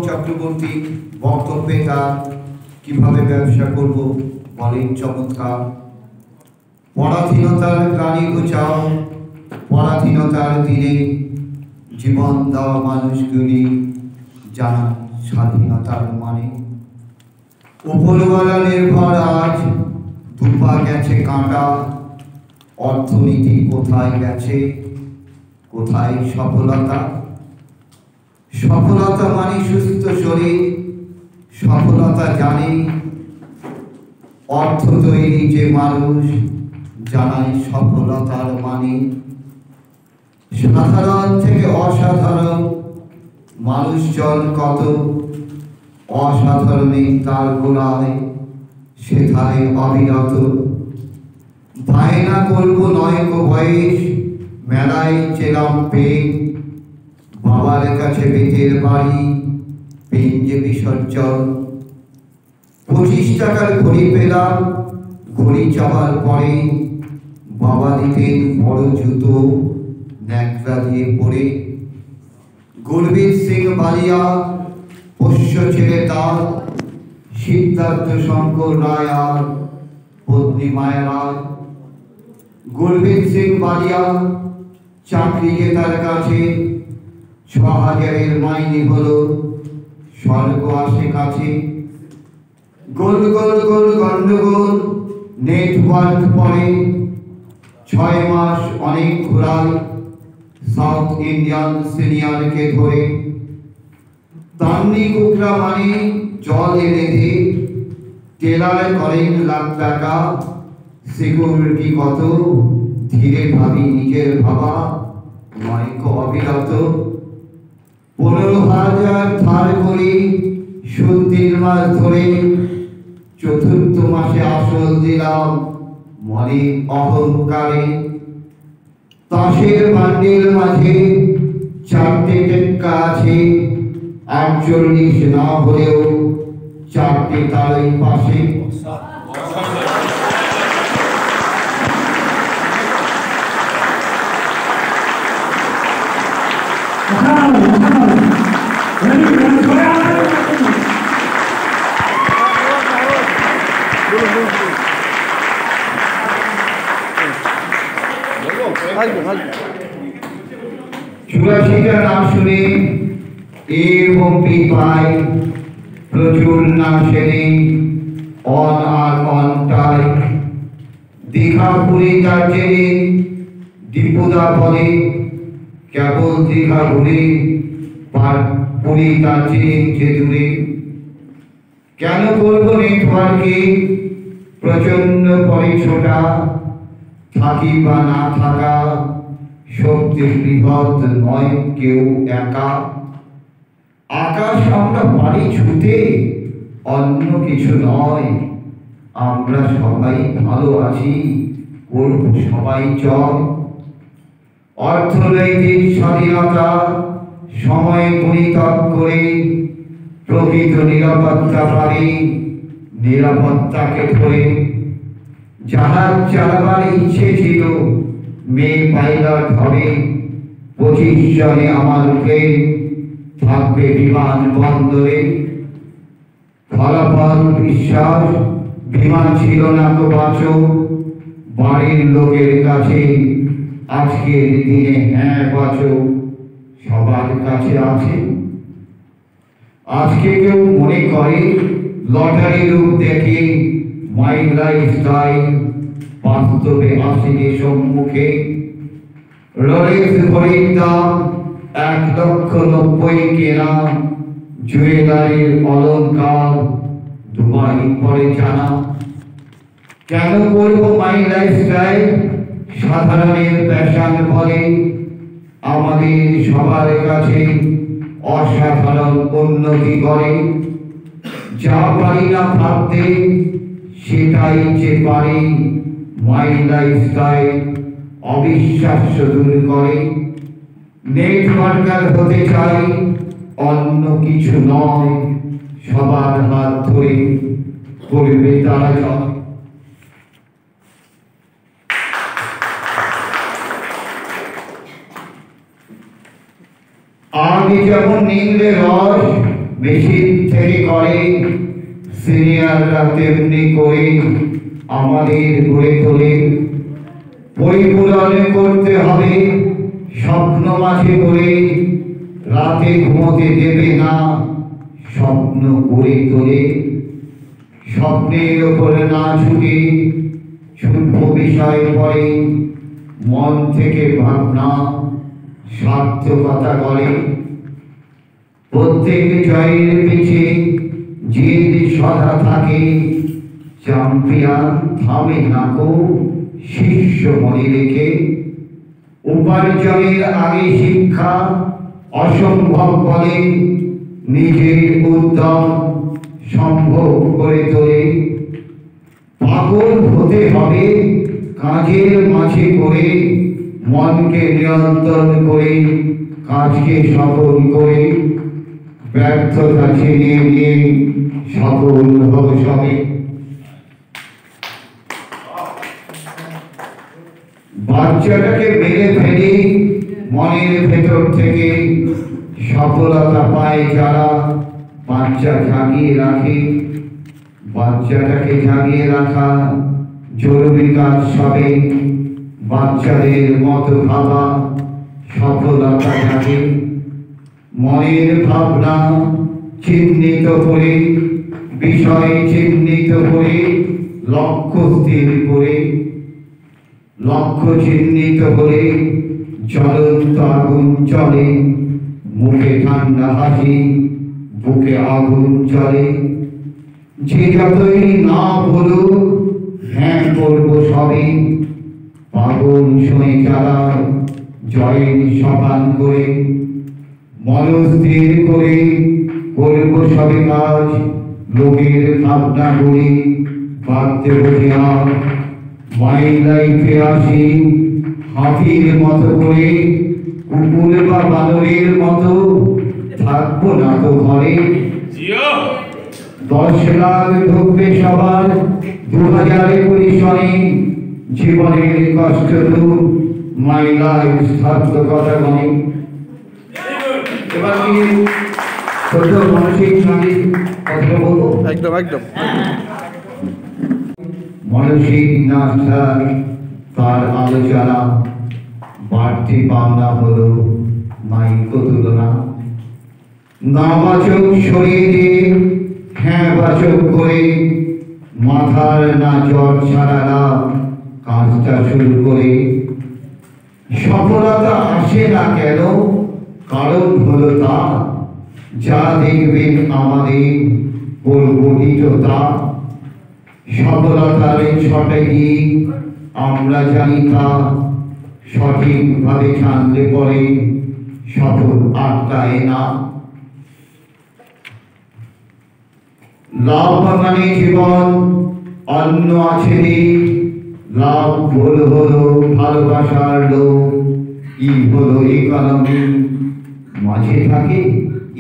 চক্রবর্তী বক্তব্যে তার কিভাবে ব্যবসা করব বলেন চমৎকার। পরাধীনতার প্রাণী ঘুচাও, পরাধীনতার দিনে জীবন দেওয়া মানুষগুলি জানা স্বাধীনতার মানে। উপরওয়ালা নির্ভর আজ দুপা গেছে কাঁটা, অর্থনীতি কোথায় গেছে, কোথায় সফলতা? সফলতা মানে সুস্থ শরীর, সফলতা জানে অর্থ তৈরি যে মানুষ জানায় সফলতার মানে। সাধারণ থেকে অসাধারণ মানুষজন কত, অসাধারণে তার গোড়ায় সেথায় অবিরত। বায়না করবো নয় গো বয়স, মেলায় চেলাম পেন, বাবার কাছে বেতের বাড়ি, পেন যে বিসর্জন। 25 টাকার ঘড়ি পেলাম, ঘড়ি চাওয়ার পরে বাবা দিতেন বড় জুতো ন্যাকড়া দিয়ে পরে। গুরবীর সিং বালিয়া পোষ্য ছেলে তার, সিদ্ধার্থ শঙ্কর রায় আর পত্নী মায়া রায়। গুরবীর সিং বালিয়া চাকরি জেতার কাছে 6000-এর মাইনে হলো, স্বর্গ আসে কাছে। গোল গোল গোল গন্ডগোল নেটওয়ার্ক পরে, 6 মাস অনেক ঘোরায় সাউথ ইন্ডিয়ান সিনিয়রকে ধরে। তান্নি কুকরা মানে জল এনে দে, টেলার করেন লাখ টাকা, সিকিউরিটি কত ধীরে ভাবি নিজের ভাবা, মাইক অবিরত। 15,000 ধার করি সুদ 3 মাস ধরে, চতুর্থ মাসে আসল দিলাম মনে অহংকারে। তাসের বান্ডিল মাঝে 4টে টেক্কা আছে, 48 না হলেও 4টে তারই পাশে। চুরাশিটা নাম শুনে এরকম পায়, প্রচুর নাম শুনে অন আর অনটাই। দীঘা পুরী দার্জিলিং দীপুদা বলে, কেবল দীঘা ঘুরে পুরী দার্জিলিং যে দূরে। কেন করবো নেটওয়ার্কে প্রচন্ড পরে ছোটা, থাকি বা না থাকা শক্তি বৃহৎ নয় কেউ একা। আকাশ আমরা পারি ছুতে, অন্য কিছু নয়, আমরা সবাই ভালো আছি, করব সবাই চল। অর্থনৈতিক স্বাধীনতা সময় পরিত্যাগ করে, প্রকৃত নিরাপত্তা পারি নিরাপত্তাকে ধরে। জাহাজ চালাবার ইচ্ছে ছিল, মেয়ে পাইলট হবে, 25 জনে আমার উঠে থাকবে বিমান বন্দরে। ফলাফল বিশ্বাস, বিমান ছিল না তো বাঁচো, বাড়ির লোকের কাছে আজকের দিনে হ্যাঁ বাঁচো সবার কাছে আছে। আজকে কেউ মনে করে লটারি রূপ দেখে মাই লাইফস্টাইল বাস্তবে আসে সম্মুখে। রোলেক্স ঘড়ির দাম 1,90,000 কেনা, জুয়েলারির অলঙ্কার দুবাই পরে জানা। কেন করবো মাই লাইফস্টাইল, সাধারণের ফ্যাশন বলে, আমাদের সবার কাছে অসাধারণ উন্নতি করে। যা পারি না ভাবতে সেটাই যে পারি, মাই লাইফস্টাইল অবিশ্বাস্য দূর করে। নেটওয়ার্কার হতে চাই, অন্য কিছু নয়, সবার হাত ধরে করবে তারা জয়। আগে যেমন নিংড়ে রস মেশিন থেকে করে, সিনিয়ররা তেমনি করে আমাদের গড়ে তোলে। পরিপূরণ করতে হবে স্বপ্ন মাঝে করে, রাতে ঘুমোতে দেবে না স্বপ্ন করে তোলে। স্বপ্নের ওপরে না ছুটে ছুটব বিষয় পড়ে, মন থেকে ভাবনা সার্থকতা করে। প্রত্যেক জয়ের পিছে জিদ সদা থাকে, চ্যাম্পিয়ন থামে না কো শিষ্য মনে রেখে। উপার্জনের আগে শিক্ষা অসম্ভব বলে, নিজের উদ্যম সম্ভব করে তোলে। পাগল হতে হবে কাজের মাঝে করে, মনকে নিয়ন্ত্রণ করে কাজকে সফল করে। ব্যর্থতা ছিনিয়ে নিয়ে সফল হব সবে। বাচ্চাটাকে মেরে ফেলে মনের ভেতর থেকে, সফলতা পায় যারা বাচ্চা জাগিয়ে রাখে। বাচ্চাটাকে জাগিয়ে রাখা জরুরি কাজ সবে। বাচ্চাদের মতো ভাবা সফলতা জাগে। মনের ভাবনা চিহ্নিত করে, বিষয় চিহ্নিত করে, লক্ষ্য স্থির করে। লক্ষ্য চিহ্নিত করে জ্বলন্ত আগুন চলে, মুখে ঠান্ডা হাসি বুকে আগুন চলে। যে যতই না বলুক হ্যাঁ করবো সবে, পাগল শুনে যারা জয়ের সপান করে। মনস্থির করে করবো সবে কাজ, লোকের ভাবনা করে ভাবতে বসে আর। মাই লাইফে আসি হাতির মতো করে, কুকুর বা বানরের মতো থাকবো না তো ঘরে। 10 লাখ ঢুকবে সবার 2021 সনে, জীবনের কষ্ট দূর মাই লাইফ সার্থকতা গণে। এবার কি ছোট মানসিক সঙ্গে কথা বলবো? একদম একদম। মানসিক নাস্তার তার আলোচনা, বাড়তি পাওনা হলো মাইক তুলনা। না বাচক সরিয়ে দিয়ে হ্যাঁ বাচক করে, মাথার না জ্বর ছাড়া কাজটা শুরু করে। সফলতা আসে না কেন, কারণ হলো তা যা দেখবেন আমাদের পরিবর্তিত তা। সফলতার ছটাই আমরা জানি তা, সঠিকভাবে জানলে পরে সফল আটকায় না। লাভ মানে জীবন অন্য আছে দিক, লাভ ভুল হলো ভালোবাসার লোক। ই হলো ইকোনমি, মাঝে থাকে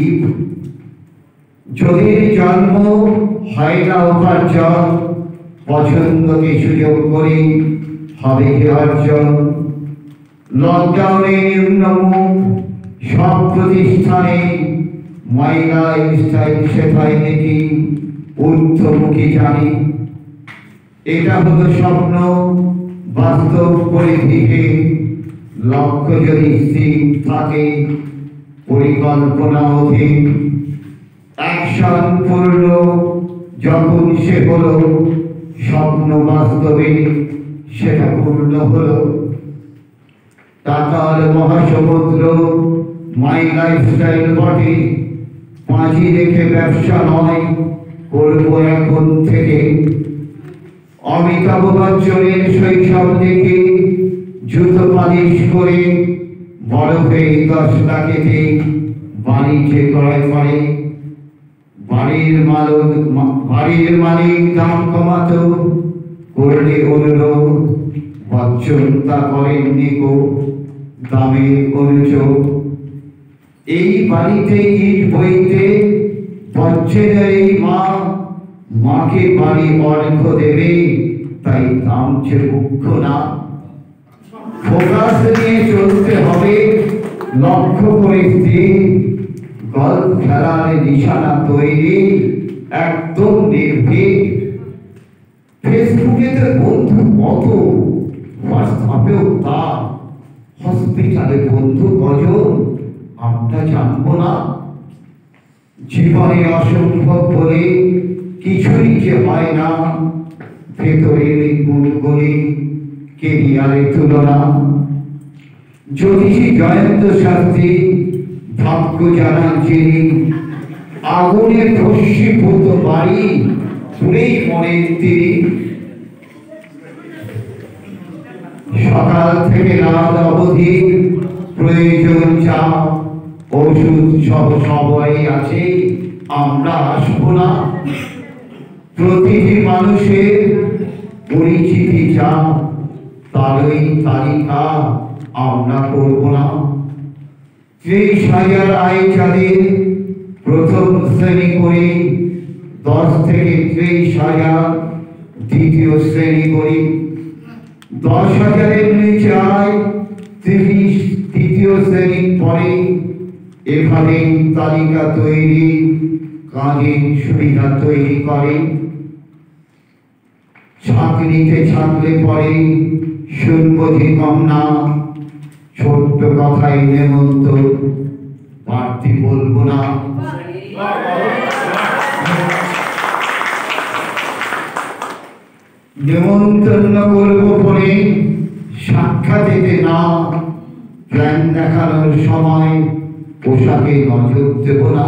ইফ। যদি জন্ম হয় না উপার্জন, পছন্দকে সুযোগ করে হবে কি অর্জন। লকডাউনে নিম্নমুখ সব প্রতিষ্ঠানে, মাইলা স্টাইল সেটাই দেখি ঊর্ধ্বমুখী জানি। এটা হলো স্বপ্ন বাস্তব পরিধিকে, লক্ষ্য যদি স্থির থাকে পরিকল্পনা অধীন। অ্যাকশন পূর্ণ যখন সে হলো, স্বপ্ন বাস্তবে সেটা পূর্ণ হলো। টাকার মহাসমুদ্র মাই লাইফস্টাইল বটে, পাঁজি রেখে ব্যবসা নয় করবো এখন থেকে। অমিতাভ বচ্চনের শৈশব দেখে জুতো পালিশ করে, বড় হয়ে 10 লাখেতে বাড়িতে ক্রয় করে। বাড়ির মালিক দাম কমাতো করলে অনুরোধ, বচ্চন তা করেননি গো দামের অনুযোগ। এই বাড়িতে ইট বইতে বচ্চনের এই মা, মাকে বাড়ি অর্ঘ দেবে তাই দামছে মুখ্য না। ফোকাস নিয়ে চলতে হবে লক্ষ্য করে স্থির, গল্প খেলার নিশানা তৈরি একদম নির্ভীক। ফেসবুকে তো বন্ধু কত, হোয়াটসঅ্যাপেও তা, হসপিটালে বন্ধু কজন আমরা জানবো না। জীবনে অসম্ভব বলে কিছুই যে হয় না, ভেতরের গুণগুলি কেরিয়ারের তুলনা। জ্যোতিষী জয়ন্ত শাস্ত্রী ভাগ্য জানান যিনি, আগুনে ভস্মীভূত বাড়ি পুরেই মনের তীর। সকাল থেকে রাত অবধি প্রয়োজন যা ওষুধ সব সবাই আছে, আমরা আসবো না। প্রতিটি মানুষের পরিচিতি যা, তারই তালিকা আমরা করব না। 30,000 আয় যাদের প্রথম শ্রেণী করে, 10 থেকে 30,000 দ্বিতীয় শ্রেণী করি, 10,000-এর নিচে আয় 30 তৃতীয় শ্রেণী পরে। এভাবে তালিকা তৈরি কাজের সুবিধা তৈরি করে। চাকরিতে ছাড়লে পরে শুনবো যে কম না, ছোট্ট কথাই নেমন্ত বাড়তি বলবো না। নেমন্তন্ন করবো পরে সাক্ষাৎ না, প্ল্যান দেখানোর সময় পোশাকে নজর দেব না।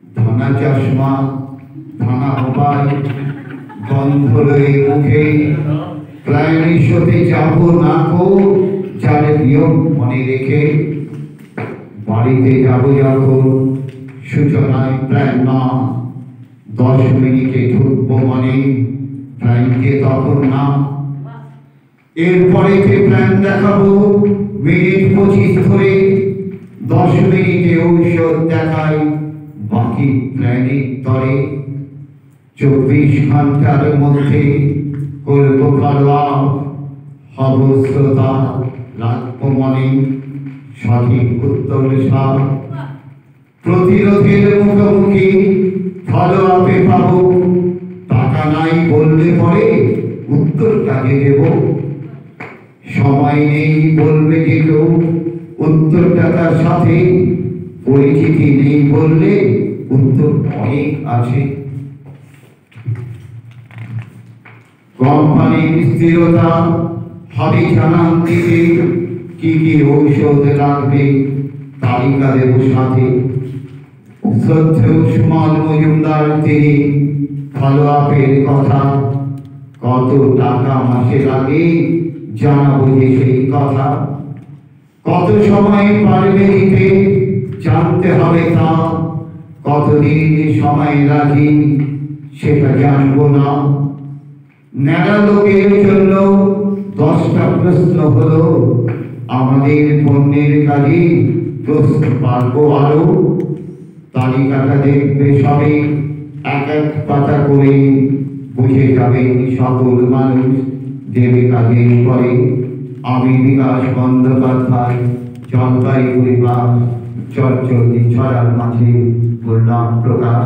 ভাঙা চশমা, ভাঙা মোবাইল, গন্ধ রয়ে মুখে, প্ল্যানের সাথে যাবো না কো, যার নিয়ম মনে রেখে। বাড়িতে যাবো যখন সূচনায় প্ল্যান না, 10 মিনিটে ঢুকবো মানে প্ল্যানকে তখন না। এরপরে প্ল্যান দেখাবো মিনিট 25 ধরে, 10 মিনিটে ঔষধ দেখাই বাকি প্ল্যানের তরে। 24 ঘন্টার মধ্যে করবো ফলো, হব শ্রোতা, রাখবো মনে সঠিক উত্তর সব। প্রতিরোধের মুখোমুখি ফলো আপে পাবো, টাকা নাই বললে পরে উত্তর কাজে দেব। সময় নেই বলবে যে কেউ, উত্তরটা তার সাথে। পরিচিতি নেই বললে উত্তর অনেক আছে। কোম্পানির স্থিরতা হবে জানান দিতে, কি কি ঔষধ লাগবে তালিকা দেব সাথে। শ্রদ্ধেয় সুমন মজুমদার তিনি ফলো আপের কথা, কত টাকা মাসে লাগে জানাবো যে সেই কথা। কত সময় পারবে দিতে জানতে হবে তা, কতদিন সময় লাগে সেটা জানবো না। ন্যাড়া লোকের জন্য 10টা প্রশ্ন হলো, আমাদের পণ্যের কাজে প্রশ্ন পারবো আরো। তালিকাটা দেখবে সবে এক এক পাতা করে, বুঝে যাবেন সকল মানুষ দেবে কাজের পরে। আমি বিকাশ বন্দ্যোপাধ্যায়, জলপাইগুড়ি বাস, চটচড়ি ছড়ার মাঝে বললাম প্রকাশ।